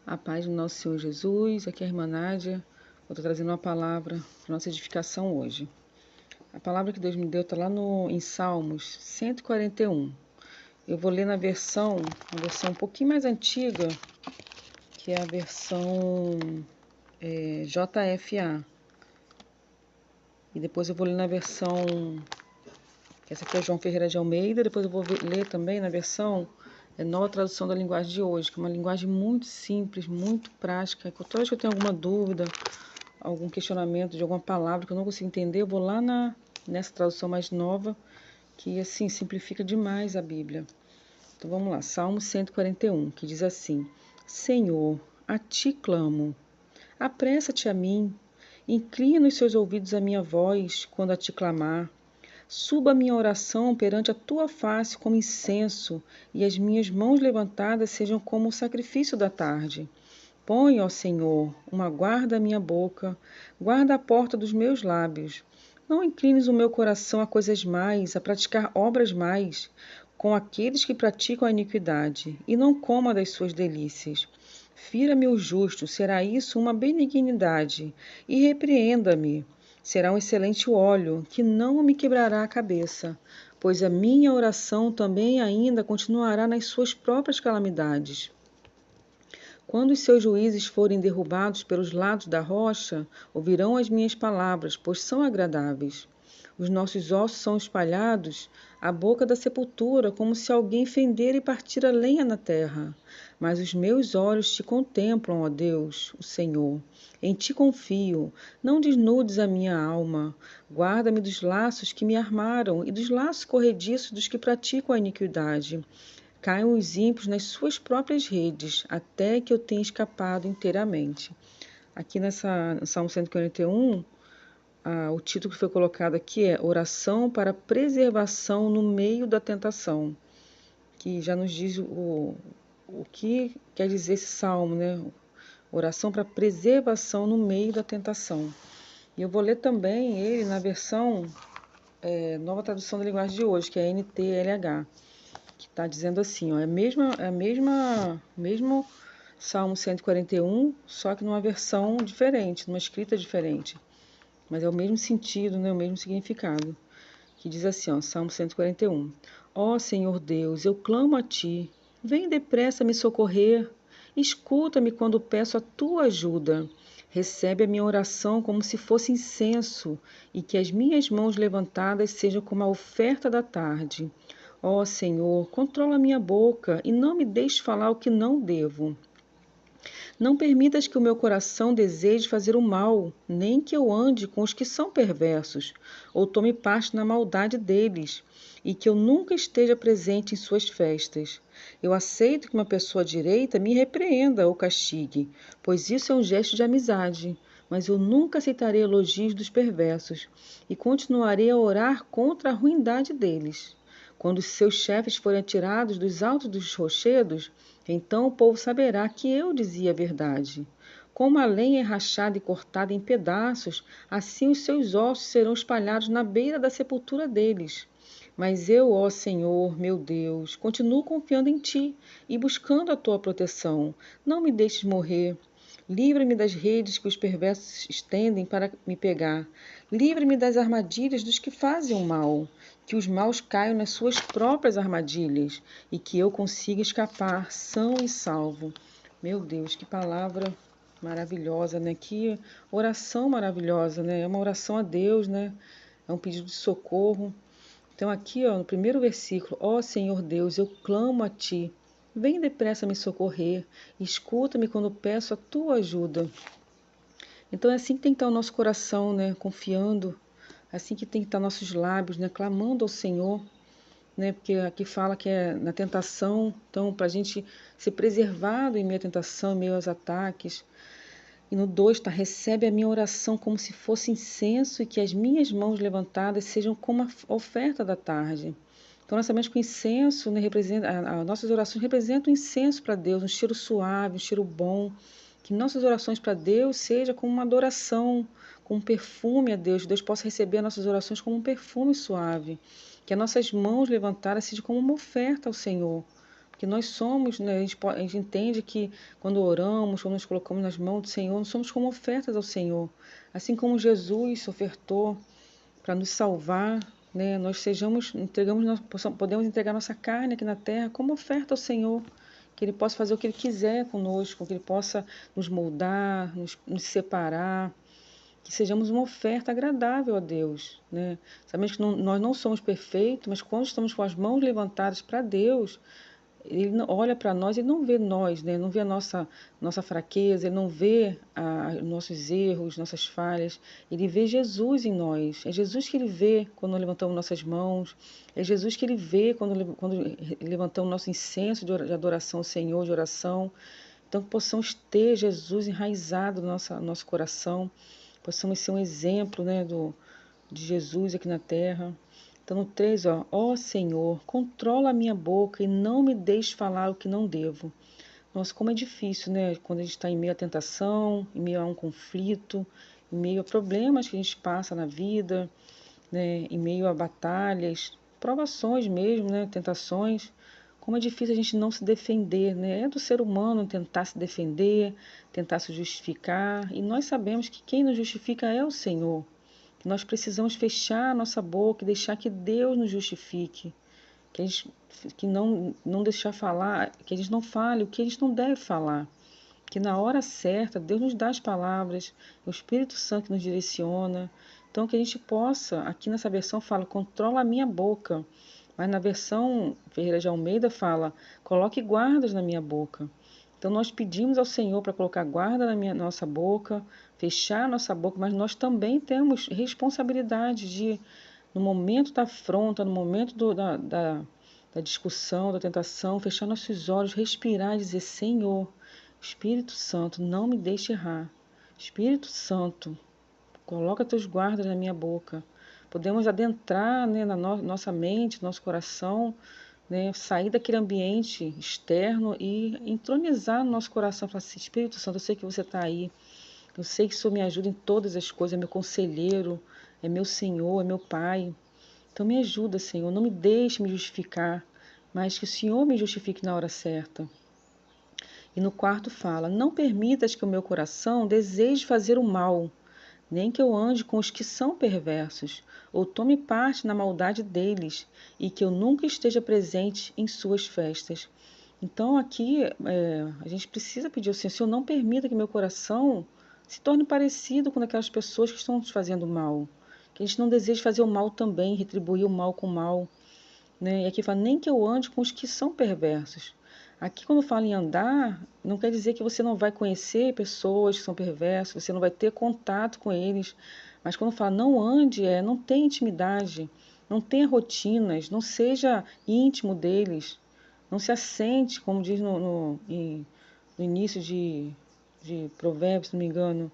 A paz do nosso Senhor Jesus, aqui é a irmã Nádia. Eu estou trazendo uma palavra para nossa edificação hoje. A palavra que Deus me deu está lá em Salmos 141. Eu vou ler na versão, uma versão um pouquinho mais antiga, que é a versão JFA. E depois eu vou ler na versão, que essa aqui é João Ferreira de Almeida. Depois eu vou ler também na versão Nova Tradução da Linguagem de Hoje, que é uma linguagem muito simples, muito prática. Toda vez que eu tenho alguma dúvida, algum questionamento de alguma palavra que eu não consigo entender, eu vou lá nessa tradução mais nova, que assim simplifica demais a Bíblia. Então vamos lá, Salmo 141, que diz assim: Senhor, a ti clamo, apressa-te a mim, inclina os seus ouvidos à minha voz quando a ti clamar. Suba a minha oração perante a tua face como incenso, e as minhas mãos levantadas sejam como o sacrifício da tarde. Põe, ó Senhor, uma guarda à minha boca, guarda a porta dos meus lábios. Não inclines o meu coração a coisas mais, a praticar obras mais, com aqueles que praticam a iniquidade, e não coma das suas delícias. Fira-me o justo, será isso uma benignidade, e repreenda-me. Será um excelente óleo, que não me quebrará a cabeça, pois a minha oração também ainda continuará nas suas próprias calamidades. Quando os seus juízes forem derrubados pelos lados da rocha, ouvirão as minhas palavras, pois são agradáveis. Os nossos ossos são espalhados à boca da sepultura, como se alguém fendera e partira lenha na terra. Mas os meus olhos te contemplam, ó Deus, o Senhor. Em ti confio, não desnudes a minha alma. Guarda-me dos laços que me armaram e dos laços corrediços dos que praticam a iniquidade. Caiam os ímpios nas suas próprias redes, até que eu tenha escapado inteiramente. Aqui no Salmo 141, o título que foi colocado aqui é Oração para Preservação no Meio da Tentação, que já nos diz o que quer dizer esse salmo, né? Oração para preservação no meio da tentação. E eu vou ler também ele na versão Nova Tradução da Linguagem de Hoje, que é NTLH, que está dizendo assim, ó, mesmo Salmo 141, só que numa versão diferente, numa escrita diferente. Mas é o mesmo sentido, né, o mesmo significado. Que diz assim, ó, Salmo 141. Ó Senhor Deus, eu clamo a ti, vem depressa me socorrer, escuta-me quando peço a tua ajuda. Recebe a minha oração como se fosse incenso, e que as minhas mãos levantadas sejam como a oferta da tarde. Ó Senhor, controla minha boca e não me deixe falar o que não devo. Não permitas que o meu coração deseje fazer o mal, nem que eu ande com os que são perversos, ou tome parte na maldade deles, e que eu nunca esteja presente em suas festas. Eu aceito que uma pessoa direita me repreenda ou castigue, pois isso é um gesto de amizade. Mas eu nunca aceitarei elogios dos perversos, e continuarei a orar contra a ruindade deles. Quando seus chefes forem atirados dos altos dos rochedos, então o povo saberá que eu dizia a verdade. Como a lenha é rachada e cortada em pedaços, assim os seus ossos serão espalhados na beira da sepultura deles. Mas eu, ó Senhor, meu Deus, continuo confiando em ti e buscando a tua proteção. Não me deixes morrer. Livra-me das redes que os perversos estendem para me pegar. Livra-me das armadilhas dos que fazem o mal. Que os maus caiam nas suas próprias armadilhas e que eu consiga escapar são e salvo. Meu Deus, que palavra maravilhosa, né? Que oração maravilhosa, né? É uma oração a Deus, né? É um pedido de socorro. Então aqui, ó, no primeiro versículo, ó Senhor Deus, eu clamo a ti. Vem depressa me socorrer, escuta-me quando peço a tua ajuda. Então é assim que tem que estar o nosso coração, né? Confiando, assim que tem que estar nossos lábios, né? Clamando ao Senhor, né? Porque aqui fala que é na tentação, então para a gente ser preservado em meio à tentação, em meio aos ataques. E no 2 está, recebe a minha oração como se fosse incenso e que as minhas mãos levantadas sejam como a oferta da tarde. Então nós sabemos que o incenso, né, representa, as nossas orações representam o incenso para Deus, um cheiro suave, um cheiro bom. Que nossas orações para Deus seja como uma adoração, como um perfume a Deus. Deus possa receber as nossas orações como um perfume suave. Que as nossas mãos levantadas sejam como uma oferta ao Senhor. Porque Porque nós somos, né, a gente entende que quando oramos, quando nos colocamos nas mãos do Senhor, nós somos como ofertas ao Senhor. Assim como Jesus se ofertou para nos salvar, né, podemos entregar nossa carne aqui na terra como oferta ao Senhor, que Ele possa fazer o que Ele quiser conosco, que Ele possa nos moldar, nos separar, que sejamos uma oferta agradável a Deus, né? Sabemos que nós não somos perfeitos, mas quando estamos com as mãos levantadas para Deus, Ele olha para nós e não vê nós, né? Não vê a nossa fraqueza, Ele não vê nossos erros, nossas falhas. Ele vê Jesus em nós. É Jesus que Ele vê quando levantamos nossas mãos. É Jesus que Ele vê quando levantamos nosso incenso de adoração ao Senhor, de oração. Então, que possamos ter Jesus enraizado no nosso coração, possamos ser um exemplo, né, de Jesus aqui na terra. Então, no 3, ó Senhor, controla a minha boca e não me deixe falar o que não devo. Nossa, como é difícil, né, quando a gente está em meio à tentação, em meio a um conflito, em meio a problemas que a gente passa na vida, né, em meio a batalhas, provações mesmo, né, tentações. Como é difícil a gente não se defender, né? É do ser humano tentar se defender, tentar se justificar. E nós sabemos que quem nos justifica é o Senhor. Que nós precisamos fechar a nossa boca e deixar que Deus nos justifique. Que não deixar falar, que a gente não fale o que a gente não deve falar. Que na hora certa Deus nos dá as palavras, o Espírito Santo nos direciona. Então que a gente possa, aqui nessa versão fala, controla a minha boca. Mas na versão Ferreira de Almeida fala, coloque guardas na minha boca. Então nós pedimos ao Senhor para colocar guarda na nossa boca, fechar a nossa boca, mas nós também temos responsabilidade de, no momento da afronta, no momento da discussão, da tentação, fechar nossos olhos, respirar e dizer, Senhor, Espírito Santo, não me deixe errar. Espírito Santo, coloca teus guardas na minha boca. Podemos adentrar, né, na nossa mente, nosso coração, né, sair daquele ambiente externo e entronizar no nosso coração. Falar assim, Espírito Santo, eu sei que você está aí. Eu sei que o Senhor me ajuda em todas as coisas. É meu conselheiro, é meu Senhor, é meu Pai. Então me ajuda, Senhor. Não me deixe me justificar, mas que o Senhor me justifique na hora certa. E no 4 fala, não permitas que o meu coração deseje fazer o mal, nem que eu ande com os que são perversos, ou tome parte na maldade deles, e que eu nunca esteja presente em suas festas. Então aqui a gente precisa pedir ao Senhor, não permita que meu coração se torne parecido com aquelas pessoas que estão nos fazendo mal. Que a gente não deseje fazer o mal também, retribuir o mal com o mal. Né? E aqui fala, nem que eu ande com os que são perversos. Aqui, quando fala em andar, não quer dizer que você não vai conhecer pessoas que são perversas, você não vai ter contato com eles. Mas quando fala não ande, não tenha intimidade, não tenha rotinas, não seja íntimo deles, não se assente, como diz no início de Provérbios, se não me engano,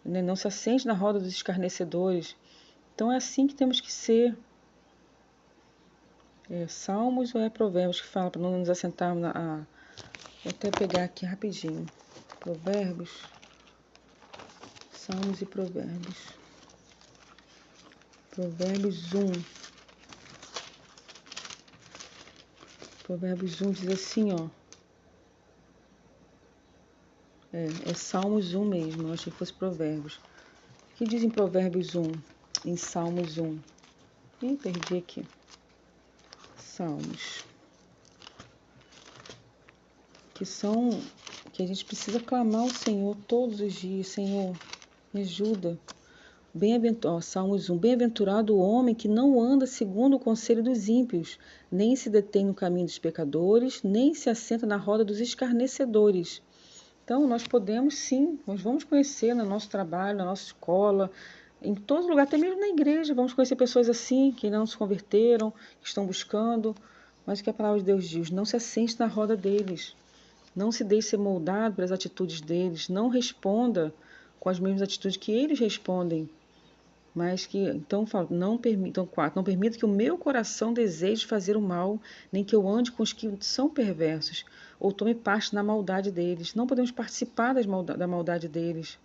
né? Não se assente na roda dos escarnecedores. Então é assim que temos que ser. Salmos ou Provérbios que fala para não nos assentarmos vou até pegar aqui rapidinho. Provérbios, Salmos e Provérbios. Provérbios 1. Provérbios 1 diz assim, ó. É Salmos 1 mesmo, eu achei que fosse Provérbios. O que diz em Provérbios 1? Em Salmos 1. Ih, perdi aqui. Salmos. Que a gente precisa clamar ao Senhor todos os dias. Senhor, me ajuda. Salmos 1. Bem-aventurado o homem que não anda segundo o conselho dos ímpios, nem se detém no caminho dos pecadores, nem se assenta na roda dos escarnecedores. Então, nós podemos sim, nós vamos conhecer no nosso trabalho, na nossa escola, em todo lugar, até mesmo na igreja, vamos conhecer pessoas assim, que não se converteram, que estão buscando, mas o que a palavra de Deus diz? Não se assente na roda deles. Não se deixe ser moldado pelas atitudes deles. Não responda com as mesmas atitudes que eles respondem. Mas que, então, fala, não permita, então, 4, não permita que o meu coração deseje fazer o mal, nem que eu ande com os que são perversos, ou tome parte na maldade deles. Não podemos participar da maldade deles.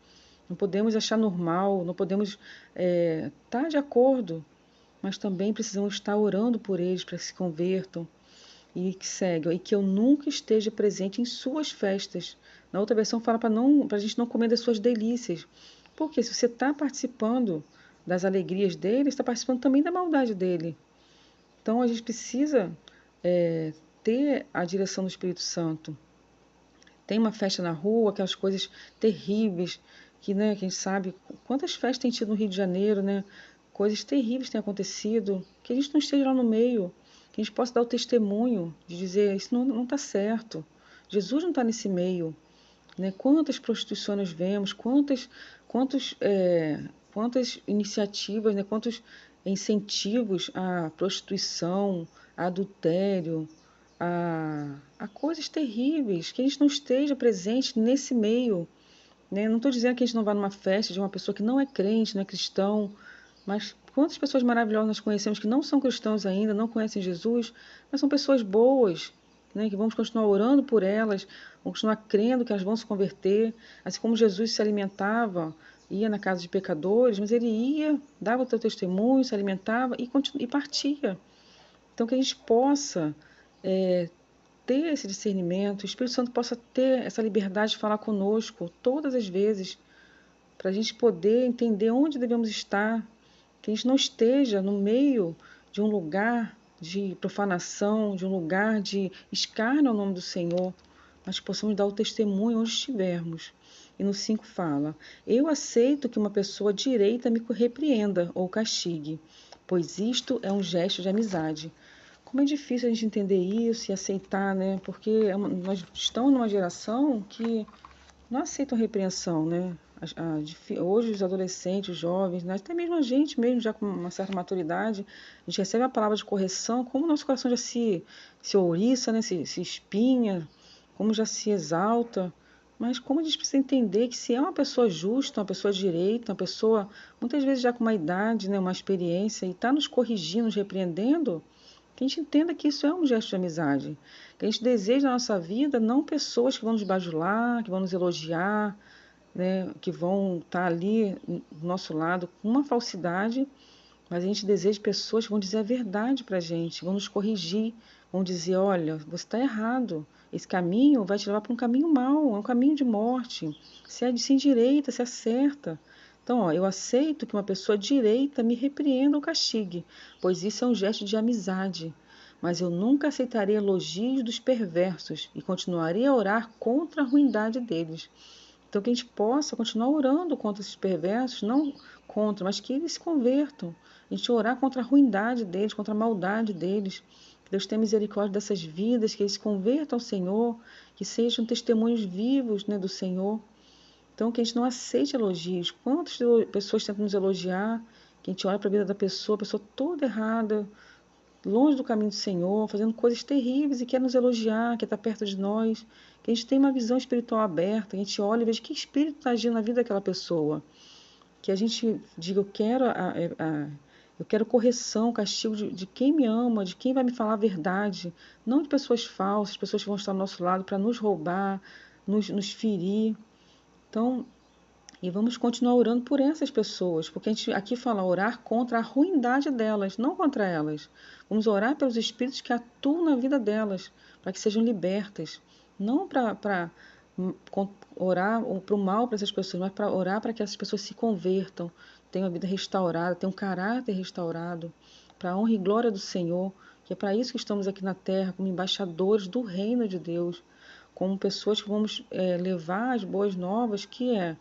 Não podemos achar normal, não podemos estar de acordo, mas também precisamos estar orando por eles para que se convertam. E que segue, ó, e que eu nunca esteja presente em suas festas. Na outra versão fala para a gente não comer das suas delícias. Porque se você está participando das alegrias dele, está participando também da maldade dele. Então a gente precisa ter a direção do Espírito Santo. Tem uma festa na rua, aquelas coisas terríveis, que, né, que a gente sabe quantas festas tem tido no Rio de Janeiro, né? Coisas terríveis têm acontecido, que a gente não esteja lá no meio, que a gente possa dar o testemunho de dizer, isso não está certo. Jesus não está nesse meio, né? Quantas prostituições nós vemos, quantas iniciativas, né? Quantos incentivos à prostituição, a adultério, a coisas terríveis, que a gente não esteja presente nesse meio, né? Não estou dizendo que a gente não vá numa festa de uma pessoa que não é crente, não é cristão, mas quantas pessoas maravilhosas nós conhecemos que não são cristãos ainda, não conhecem Jesus, mas são pessoas boas, né? Que vamos continuar orando por elas, vamos continuar crendo que elas vão se converter, assim como Jesus se alimentava, ia na casa de pecadores, mas ele ia, dava o seu testemunho, se alimentava e partia. Então que a gente possa ter esse discernimento, o Espírito Santo possa ter essa liberdade de falar conosco todas as vezes, para a gente poder entender onde devemos estar, que a gente não esteja no meio de um lugar de profanação, de um lugar de escárnio ao nome do Senhor, mas que possamos dar o testemunho onde estivermos. E no 5 fala: eu aceito que uma pessoa direita me repreenda ou castigue, pois isto é um gesto de amizade. Como é difícil a gente entender isso e aceitar, né? Porque nós estamos numa geração que não aceitam repreensão, né? Hoje os adolescentes, os jovens, né? Até mesmo a gente mesmo já com uma certa maturidade, a gente recebe a palavra de correção, como o nosso coração já se ouriça, né? Se espinha, como já se exalta. Mas como a gente precisa entender que se é uma pessoa justa, uma pessoa direita, uma pessoa muitas vezes já com uma idade, né? Uma experiência, e está nos corrigindo, nos repreendendo, que a gente entenda que isso é um gesto de amizade. Que a gente deseja na nossa vida não pessoas que vão nos bajular, que vão nos elogiar, né, que vão estar ali do nosso lado com uma falsidade, mas a gente deseja pessoas que vão dizer a verdade para a gente, vão nos corrigir, vão dizer, olha, você está errado, esse caminho vai te levar para um caminho mau, é um caminho de morte, se endireita, se acerta. Então, ó, eu aceito que uma pessoa direita me repreenda ou castigue, pois isso é um gesto de amizade. Mas eu nunca aceitarei elogios dos perversos e continuarei a orar contra a ruindade deles. Então, que a gente possa continuar orando contra esses perversos, não contra, mas que eles se convertam. A gente orar contra a ruindade deles, contra a maldade deles. Que Deus tenha misericórdia dessas vidas, que eles se convertam ao Senhor, que sejam testemunhos vivos, né, do Senhor. Então, que a gente não aceite elogios. Quantas pessoas tentam nos elogiar, que a gente olha para a vida da pessoa, a pessoa toda errada, longe do caminho do Senhor, fazendo coisas terríveis e quer nos elogiar, quer estar perto de nós, que a gente tenha uma visão espiritual aberta, que a gente olhe e veja que espírito está agindo na vida daquela pessoa. Que a gente diga, eu quero correção, castigo de quem me ama, de quem vai me falar a verdade, não de pessoas falsas, pessoas que vão estar ao nosso lado para nos roubar, nos ferir. Então, e vamos continuar orando por essas pessoas, porque a gente aqui fala orar contra a ruindade delas, não contra elas. Vamos orar pelos espíritos que atuam na vida delas, para que sejam libertas. Não para orar para o mal para essas pessoas, mas para orar para que essas pessoas se convertam, tenham a vida restaurada, tenham um caráter restaurado, para a honra e glória do Senhor, que é para isso que estamos aqui na terra, como embaixadores do reino de Deus, como pessoas que vamos levar as boas novas, que é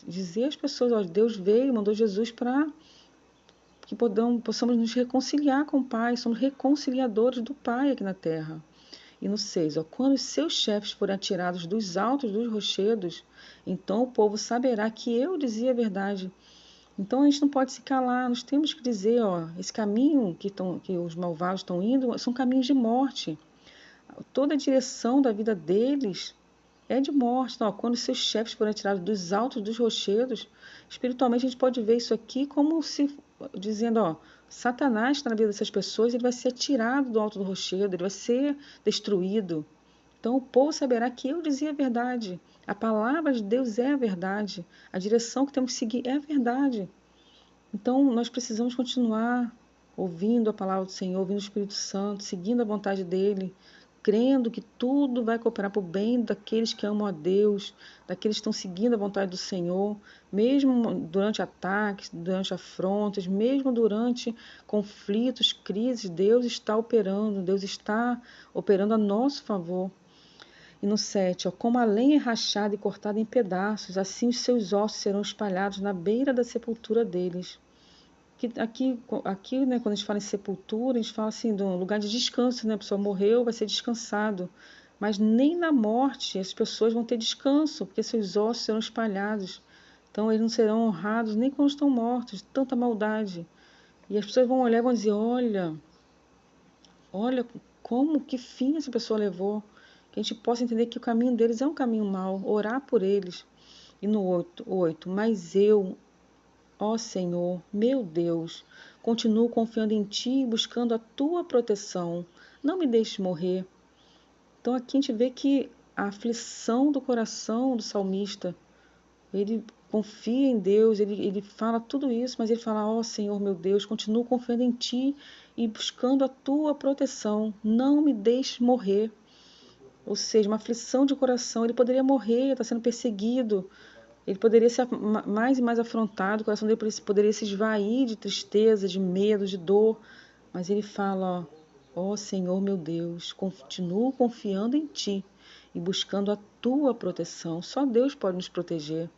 dizer às pessoas, ó, Deus veio, mandou Jesus para que possamos nos reconciliar com o Pai, somos reconciliadores do Pai aqui na terra. E no 6, ó, quando os seus chefes forem atirados dos altos dos rochedos, então o povo saberá que eu dizia a verdade. Então a gente não pode se calar, nós temos que dizer, ó, esse caminho que os malvados estão indo são caminhos de morte. Toda a direção da vida deles é de morte. Então, ó, quando seus chefes forem tirados dos altos dos rochedos, espiritualmente a gente pode ver isso aqui como se dizendo, ó, Satanás está na vida dessas pessoas, ele vai ser tirado do alto do rochedo, ele vai ser destruído. Então o povo saberá que eu dizia a verdade. A palavra de Deus é a verdade. A direção que temos que seguir é a verdade. Então nós precisamos continuar ouvindo a palavra do Senhor, ouvindo o Espírito Santo, seguindo a vontade dEle, crendo que tudo vai cooperar para o bem daqueles que amam a Deus, daqueles que estão seguindo a vontade do Senhor, mesmo durante ataques, durante afrontas, mesmo durante conflitos, crises, Deus está operando a nosso favor. E no 7, como a lenha é rachada e cortada em pedaços, assim os seus ossos serão espalhados na beira da sepultura deles. Aqui, né, quando a gente fala em sepultura, a gente fala assim de um lugar de descanso, né? A pessoa morreu, vai ser descansado. Mas nem na morte as pessoas vão ter descanso, porque seus ossos serão espalhados. Então eles não serão honrados nem quando estão mortos, tanta maldade. E as pessoas vão olhar e vão dizer, olha como, que fim essa pessoa levou. Que a gente possa entender que o caminho deles é um caminho mau, orar por eles. E no 8, mas eu, ó Senhor, meu Deus, continuo confiando em Ti e buscando a Tua proteção. Não me deixe morrer. Então aqui a gente vê que a aflição do coração do salmista, ele confia em Deus, ele fala tudo isso, mas ele fala, ó Senhor, meu Deus, continuo confiando em Ti e buscando a Tua proteção. Não me deixe morrer. Ou seja, uma aflição de coração, ele poderia morrer, está sendo perseguido, ele poderia ser mais e mais afrontado, o coração dele poderia se esvair de tristeza, de medo, de dor. Mas ele fala, ó Senhor meu Deus, continuo confiando em Ti e buscando a Tua proteção. Só Deus pode nos proteger.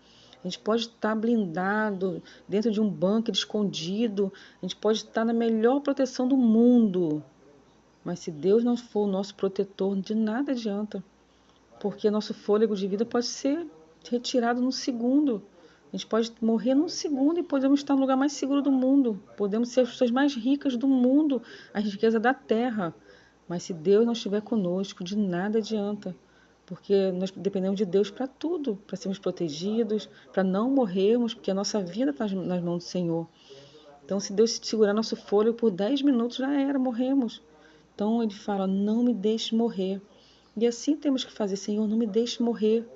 A gente pode estar blindado dentro de um bunker escondido, a gente pode estar na melhor proteção do mundo. Mas se Deus não for o nosso protetor, de nada adianta. Porque nosso fôlego de vida pode ser retirado num segundo. A gente pode morrer num segundo e podemos estar no lugar mais seguro do mundo. Podemos ser as pessoas mais ricas do mundo, a riqueza da terra. Mas se Deus não estiver conosco, de nada adianta. Porque nós dependemos de Deus para tudo, para sermos protegidos, para não morrermos, porque a nossa vida está nas mãos do Senhor. Então, se Deus segurar nosso fôlego por 10 minutos, já era, morremos. Então, ele fala, não me deixe morrer. E assim temos que fazer, Senhor, não me deixe morrer.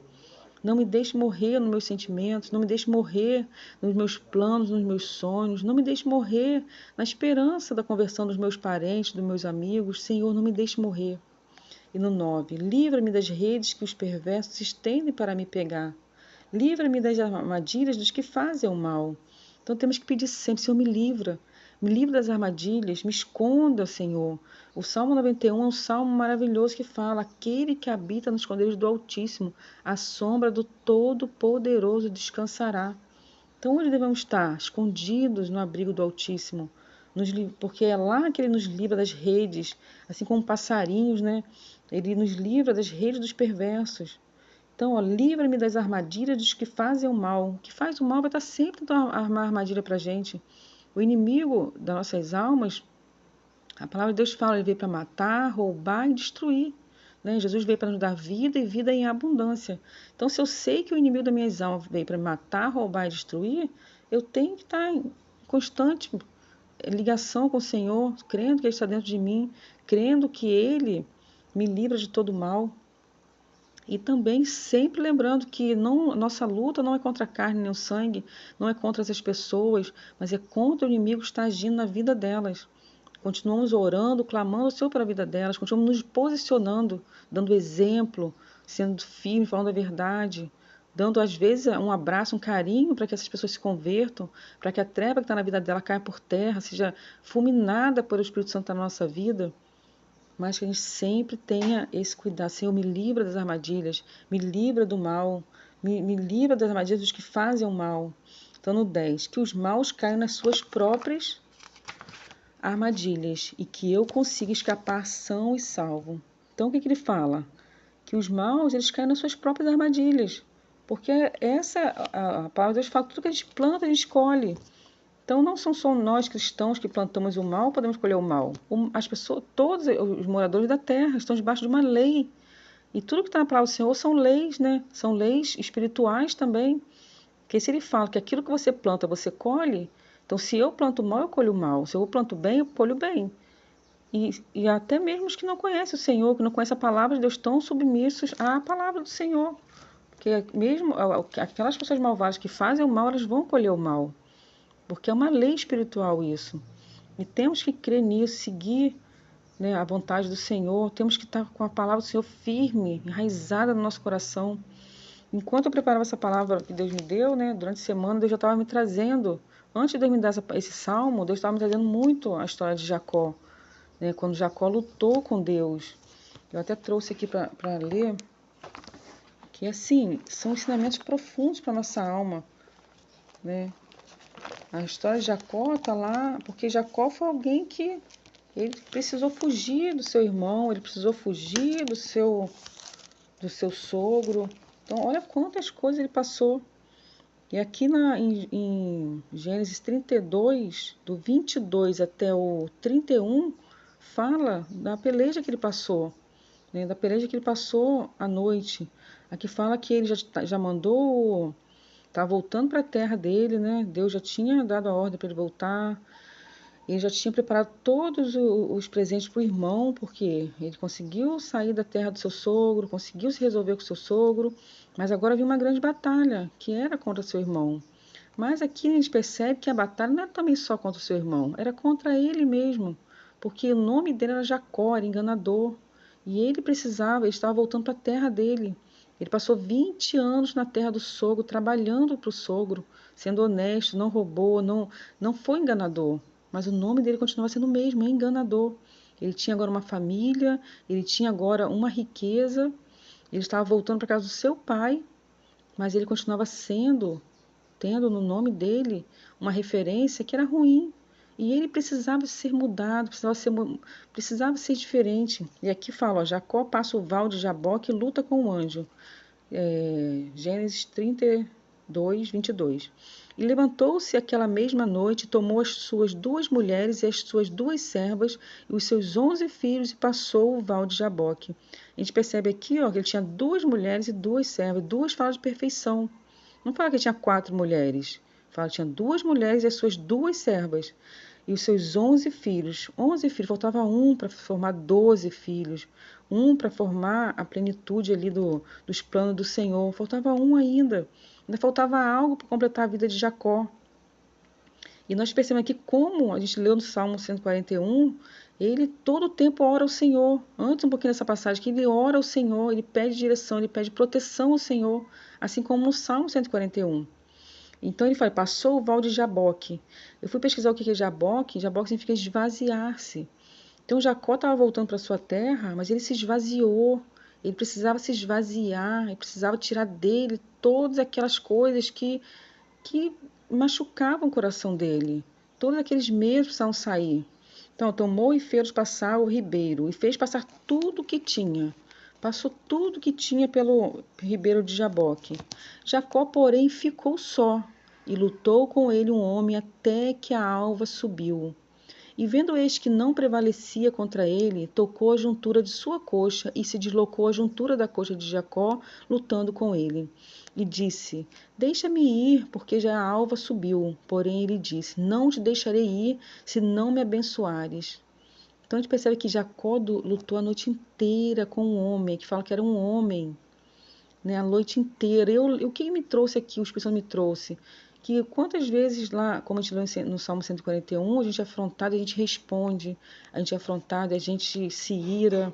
Não me deixe morrer nos meus sentimentos, não me deixe morrer nos meus planos, nos meus sonhos, não me deixe morrer na esperança da conversão dos meus parentes, dos meus amigos. Senhor, não me deixe morrer. E no 9, livra-me das redes que os perversos estendem para me pegar. Livra-me das armadilhas dos que fazem o mal. Então temos que pedir sempre, Senhor, me livra das armadilhas, me esconda, Senhor. O Salmo 91 é um salmo maravilhoso que fala, aquele que habita nos esconderijos do Altíssimo, a sombra do Todo-Poderoso descansará. Então onde devemos estar? Escondidos no abrigo do Altíssimo, porque é lá que Ele nos livra das redes, assim como passarinhos, né? Ele nos livra das redes dos perversos. Então, livra-me das armadilhas dos que fazem o mal. O que faz o mal vai estar sempre tentando armar armadilha para a gente. O inimigo das nossas almas, a palavra de Deus fala, ele veio para matar, roubar e destruir. Né? Jesus veio para nos dar vida e vida em abundância. Então, se eu sei que o inimigo das minhas almas veio para matar, roubar e destruir, eu tenho que estar em constante ligação com o Senhor, crendo que Ele está dentro de mim, crendo que Ele me livra de todo mal. E também sempre lembrando que nossa luta não é contra a carne nem o sangue, não é contra essas pessoas, mas é contra o inimigo que está agindo na vida delas. Continuamos orando, clamando ao Senhor pela vida delas, continuamos nos posicionando, dando exemplo, sendo firme, falando a verdade, dando às vezes um abraço, um carinho para que essas pessoas se convertam, para que a treva que está na vida dela caia por terra, seja fulminada pelo Espírito Santo na nossa vida. Mas que a gente sempre tenha esse cuidado. Senhor, me livra das armadilhas, me livra do mal, me livra das armadilhas dos que fazem o mal. Então, no 10, que os maus caiam nas suas próprias armadilhas e que eu consiga escapar são e salvo. Então, o que ele fala? Que os maus, eles caem nas suas próprias armadilhas. Porque a palavra de Deus fala que tudo que a gente planta, a gente colhe. Então, não são só nós cristãos que plantamos o mal, podemos colher o mal. As pessoas, todos os moradores da terra estão debaixo de uma lei. E tudo que está na palavra do Senhor são leis, né? São leis espirituais também. Porque se ele fala que aquilo que você planta, você colhe, então se eu planto mal, eu colho mal. Se eu planto bem, eu colho bem. E até mesmo os que não conhecem o Senhor, que não conhecem a palavra de Deus, estão submissos à palavra do Senhor. Porque mesmo aquelas pessoas malvadas que fazem o mal, elas vão colher o mal. Porque é uma lei espiritual isso. E temos que crer nisso, seguir, né, a vontade do Senhor. Temos que estar com a palavra do Senhor firme, enraizada no nosso coração. Enquanto eu preparava essa palavra que Deus me deu, né, durante a semana, Deus já estava me trazendo. Antes de Deus me dar esse salmo, Deus estava me trazendo muito a história de Jacó, né, quando Jacó lutou com Deus. Eu até trouxe aqui para ler, que assim, são ensinamentos profundos para nossa alma, né? A história de Jacó está lá, porque Jacó foi alguém que ele precisou fugir do seu irmão, ele precisou fugir do seu sogro. Então, olha quantas coisas ele passou. E aqui em Gênesis 32, do 22 até o 31, fala da peleja que ele passou, né, da peleja que ele passou à noite. Aqui fala que ele já mandou, tá voltando para a terra dele, né? Deus já tinha dado a ordem para ele voltar. Ele já tinha preparado todos os presentes para o irmão, porque ele conseguiu sair da terra do seu sogro, conseguiu se resolver com o seu sogro, mas agora havia uma grande batalha, que era contra seu irmão. Mas aqui a gente percebe que a batalha não era também só contra o seu irmão, era contra ele mesmo, porque o nome dele era Jacó, era enganador, e ele estava voltando para a terra dele. Ele passou 20 anos na terra do sogro, trabalhando para o sogro, sendo honesto, não roubou, não foi enganador. Mas o nome dele continuava sendo o mesmo, enganador. Ele tinha agora uma família, ele tinha agora uma riqueza, ele estava voltando para casa do seu pai, mas ele continuava tendo no nome dele uma referência que era ruim. E ele precisava ser mudado, precisava ser diferente. E aqui fala, ó, Jacó passa o val de Jaboque e luta com o anjo. Gênesis 32, 22. E levantou-se aquela mesma noite, tomou as suas 2 mulheres e as suas 2 servas e os seus 11 filhos e passou o val de Jaboque. A gente percebe aqui, ó, que ele tinha 2 mulheres e 2 servas. 2 fala de perfeição. Não fala que ele tinha 4 mulheres. Fala que tinha 2 mulheres e as suas 2 servas. E os seus 11 filhos. 11 filhos, faltava um para formar 12 filhos. Um para formar a plenitude ali dos planos do Senhor. Faltava um ainda. Ainda faltava algo para completar a vida de Jacó. E nós percebemos aqui como a gente leu no Salmo 141, ele todo o tempo ora ao Senhor. Antes um pouquinho dessa passagem, que ele ora ao Senhor, ele pede direção, ele pede proteção ao Senhor, assim como no Salmo 141. Então ele fala, passou o val de Jaboque. Eu fui pesquisar o que é Jaboque. Jaboque significa esvaziar-se. Então Jacó estava voltando para sua terra, mas ele se esvaziou. Ele precisava se esvaziar, ele precisava tirar dele todas aquelas coisas que machucavam o coração dele. Todos aqueles medos precisavam sair. Então tomou e fez passar o ribeiro, e fez passar tudo o que tinha. Passou tudo que tinha pelo ribeiro de Jaboque. Jacó, porém, ficou só, e lutou com ele um homem até que a alva subiu. E vendo este que não prevalecia contra ele, tocou a juntura de sua coxa e se deslocou a juntura da coxa de Jacó, lutando com ele. E disse, deixa-me ir, porque já a alva subiu. Porém ele disse, não te deixarei ir, se não me abençoares. Então a gente percebe que Jacó lutou a noite inteira com um homem, que fala que era um homem, né, a noite inteira. O que me trouxe aqui, o Espírito Santo me trouxe? Que quantas vezes lá, como a gente leu no Salmo 141, a gente é afrontado, a gente responde, a gente é afrontado, a gente se ira.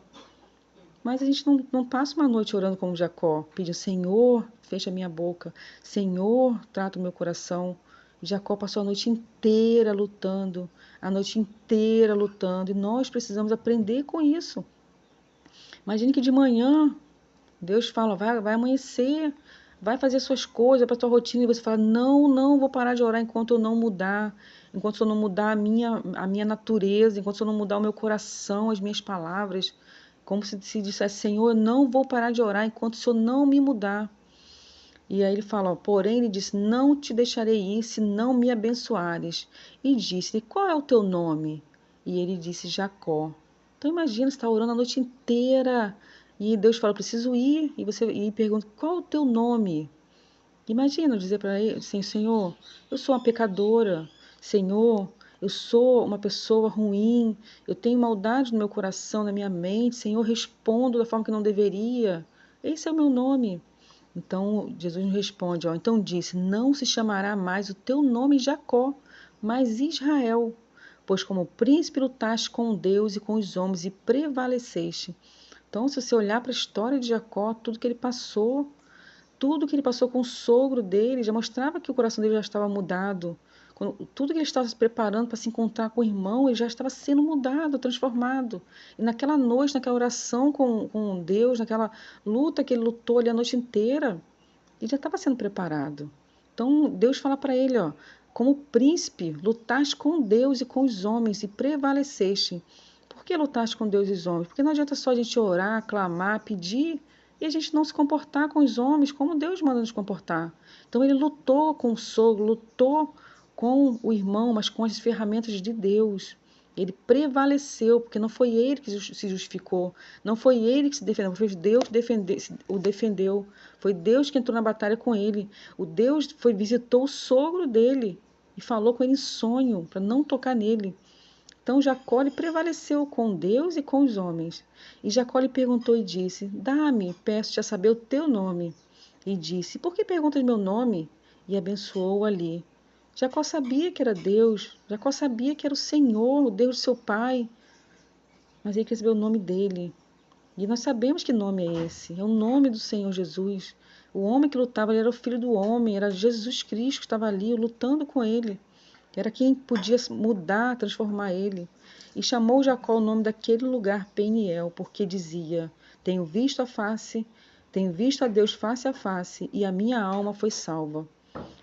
Mas a gente não passa uma noite orando como Jacó, pedindo, Senhor, fecha a minha boca, Senhor, trata o meu coração. Jacó passou a noite inteira lutando, a noite inteira lutando, e nós precisamos aprender com isso. Imagine que de manhã Deus fala, vai amanhecer, vai fazer suas coisas para a tua rotina, e você fala, não vou parar de orar enquanto eu não mudar, enquanto eu não mudar a minha natureza, enquanto eu não mudar o meu coração, as minhas palavras, como se dissesse, Senhor, eu não vou parar de orar enquanto o Senhor não me mudar. E aí ele fala, ó, porém ele disse, não te deixarei ir se não me abençoares. E disse, qual é o teu nome? E ele disse, Jacó. Então imagina, você está orando a noite inteira e Deus fala, preciso ir. E pergunta, qual é o teu nome? Imagina eu dizer para ele, assim, Senhor, eu sou uma pecadora. Senhor, eu sou uma pessoa ruim. Eu tenho maldade no meu coração, na minha mente. Senhor, respondo da forma que não deveria. Esse é o meu nome. Então Jesus nos responde, então disse, não se chamará mais o teu nome Jacó, mas Israel, pois como príncipe lutaste com Deus e com os homens e prevaleceste. Então, se você olhar para a história de Jacó, tudo que ele passou com o sogro dele, já mostrava que o coração dele já estava mudado. Tudo que ele estava se preparando para se encontrar com o irmão, ele já estava sendo mudado, transformado. E naquela noite, naquela oração com Deus, naquela luta que ele lutou ali a noite inteira, ele já estava sendo preparado. Então, Deus fala para ele, ó, como príncipe, lutaste com Deus e com os homens e prevaleceste. Por que lutaste com Deus e os homens? Porque não adianta só a gente orar, clamar, pedir e a gente não se comportar com os homens como Deus manda nos comportar. Então, ele lutou com o sogro, lutou com o irmão, mas com as ferramentas de Deus. Ele prevaleceu, porque não foi ele que se justificou, não foi ele que se defendeu, foi Deus que o defendeu, foi Deus que entrou na batalha com ele. O Deus visitou o sogro dele e falou com ele em sonho, para não tocar nele. Então Jacó lhe prevaleceu com Deus e com os homens. E Jacó lhe perguntou e disse: Dá-me, peço-te a saber o teu nome. E disse: Por que perguntas meu nome? E abençoou ali. Jacó sabia que era Deus, Jacó sabia que era o Senhor, o Deus de seu pai, mas ele queria saber o nome dele. E nós sabemos que nome é esse, é o nome do Senhor Jesus. O homem que lutava, ele era o filho do homem, era Jesus Cristo que estava ali lutando com ele. Era quem podia mudar, transformar ele. E chamou Jacó o nome daquele lugar Peniel, porque dizia: Tenho visto a Deus face a face, e a minha alma foi salva.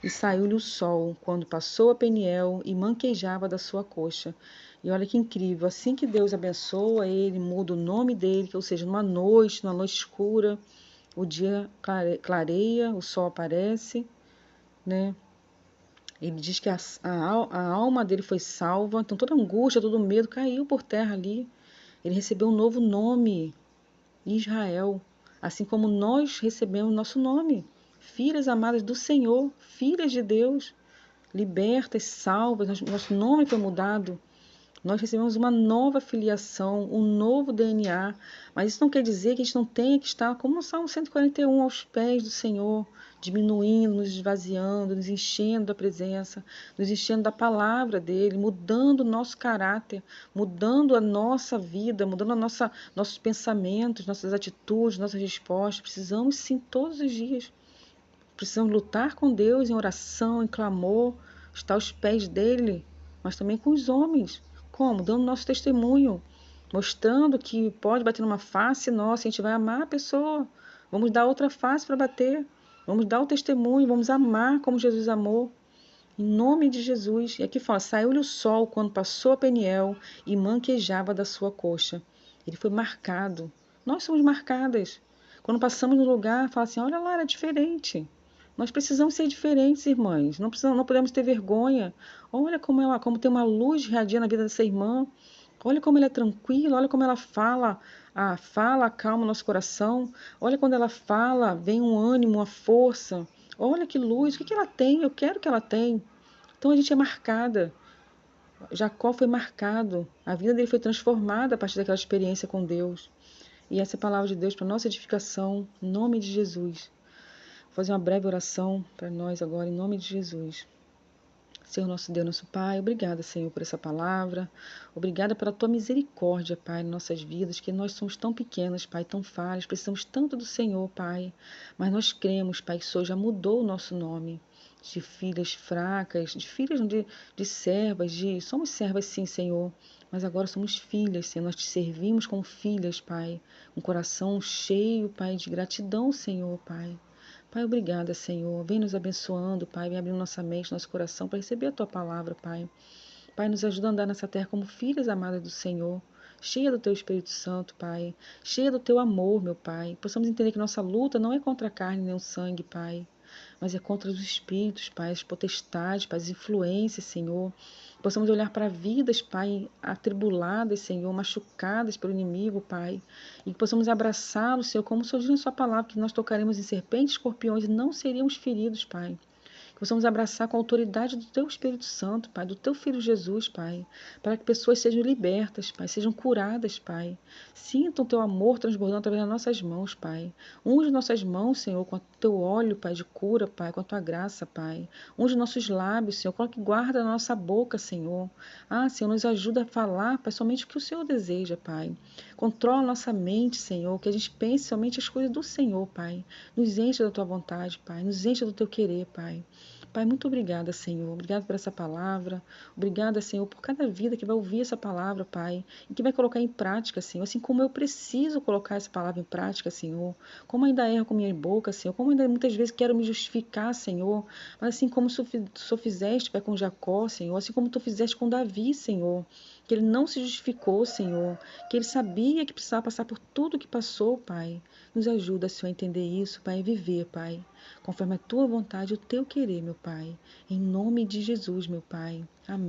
E saiu-lhe o sol, quando passou a Peniel, e manquejava da sua coxa. E olha que incrível, assim que Deus abençoa ele, muda o nome dele, ou seja, numa noite escura, o dia clareia, o sol aparece, né? Ele diz que a alma dele foi salva, então toda angústia, todo medo caiu por terra ali. Ele recebeu um novo nome, Israel, assim como nós recebemos nosso nome, filhas amadas do Senhor, filhas de Deus, libertas, salvas, nosso nome foi mudado. Nós recebemos uma nova filiação, um novo DNA, mas isso não quer dizer que a gente não tenha que estar, como no Salmo 141, aos pés do Senhor, diminuindo, nos esvaziando, nos enchendo da presença, nos enchendo da palavra dele, mudando o nosso caráter, mudando a nossa vida, mudando nossos pensamentos, nossas atitudes, nossas respostas. Precisamos sim todos os dias. Precisamos lutar com Deus em oração, em clamor, estar aos pés dele, mas também com os homens. Como? Dando nosso testemunho, mostrando que pode bater numa face nossa, a gente vai amar a pessoa. Vamos dar outra face para bater. Vamos dar o testemunho, vamos amar como Jesus amou. Em nome de Jesus. E aqui fala: saiu-lhe o sol quando passou a Peniel e manquejava da sua coxa. Ele foi marcado. Nós somos marcadas. Quando passamos no lugar, fala assim: olha lá, era diferente. Nós precisamos ser diferentes, irmãs. Não podemos ter vergonha. Olha como tem uma luz irradia na vida dessa irmã. Olha como ela é tranquila, olha como ela fala, acalma o nosso coração. Olha quando ela fala, vem um ânimo, uma força. Olha que luz, o que ela tem? Eu quero que ela tenha. Então a gente é marcada. Jacó foi marcado. A vida dele foi transformada a partir daquela experiência com Deus. E essa é a palavra de Deus para nossa edificação, em nome de Jesus. Vou fazer uma breve oração para nós agora, em nome de Jesus. Senhor nosso Deus, nosso Pai, obrigada, Senhor, por essa palavra. Obrigada pela tua misericórdia, Pai, em nossas vidas, que nós somos tão pequenas, Pai, tão falhas, precisamos tanto do Senhor, Pai. Mas nós cremos, Pai, que o Senhor já mudou o nosso nome de filhas fracas, de filhas de servas, somos servas sim, Senhor, mas agora somos filhas, Senhor, nós te servimos como filhas, Pai, um coração cheio, Pai, de gratidão, Senhor, Pai. Pai, obrigada, Senhor. Vem nos abençoando, Pai. Vem abrindo nossa mente, nosso coração para receber a Tua palavra, Pai. Pai, nos ajuda a andar nessa terra como filhas amadas do Senhor, cheia do Teu Espírito Santo, Pai. Cheia do Teu amor, meu Pai. Possamos entender que nossa luta não é contra a carne nem o sangue, Pai, mas é contra os espíritos, Pai, as potestades, Pai, as influências, Senhor. Possamos olhar para vidas, Pai, atribuladas, Senhor, machucadas pelo inimigo, Pai, e que possamos abraçá-lo, Senhor, como o Senhor diz na sua palavra, que nós tocaremos em serpentes, escorpiões e não seríamos feridos, Pai. que possamos abraçar com a autoridade do Teu Espírito Santo, Pai, do Teu Filho Jesus, Pai, para que pessoas sejam libertas, Pai, sejam curadas, Pai. Sintam Teu amor transbordando através das nossas mãos, Pai. Unge nossas mãos, Senhor, com o Teu óleo, Pai, de cura, Pai, com a Tua graça, Pai. Unge nossos lábios, Senhor, coloque guarda na nossa boca, Senhor. Ah, Senhor, nos ajuda a falar, Pai, somente o que o Senhor deseja, Pai. Controla nossa mente, Senhor, que a gente pense somente as coisas do Senhor, Pai. Nos enche da Tua vontade, Pai. Nos enche do Teu querer, Pai. Pai, muito obrigada, Senhor. Obrigada por essa palavra. Obrigada, Senhor, por cada vida que vai ouvir essa palavra, Pai, e que vai colocar em prática, Senhor, assim como eu preciso colocar essa palavra em prática, Senhor. Como ainda erro com minha boca, Senhor, como ainda muitas vezes quero me justificar, Senhor, mas assim como tu fizeste, Pai, com Jacó, Senhor, assim como tu fizeste com Davi, Senhor, que ele não se justificou, Senhor, que ele sabia que precisava passar por tudo que passou, Pai. Nos ajuda, Senhor, a entender isso, Pai, a viver, Pai, conforme a Tua vontade e o Teu querer, meu Pai. Em nome de Jesus, meu Pai. Amém.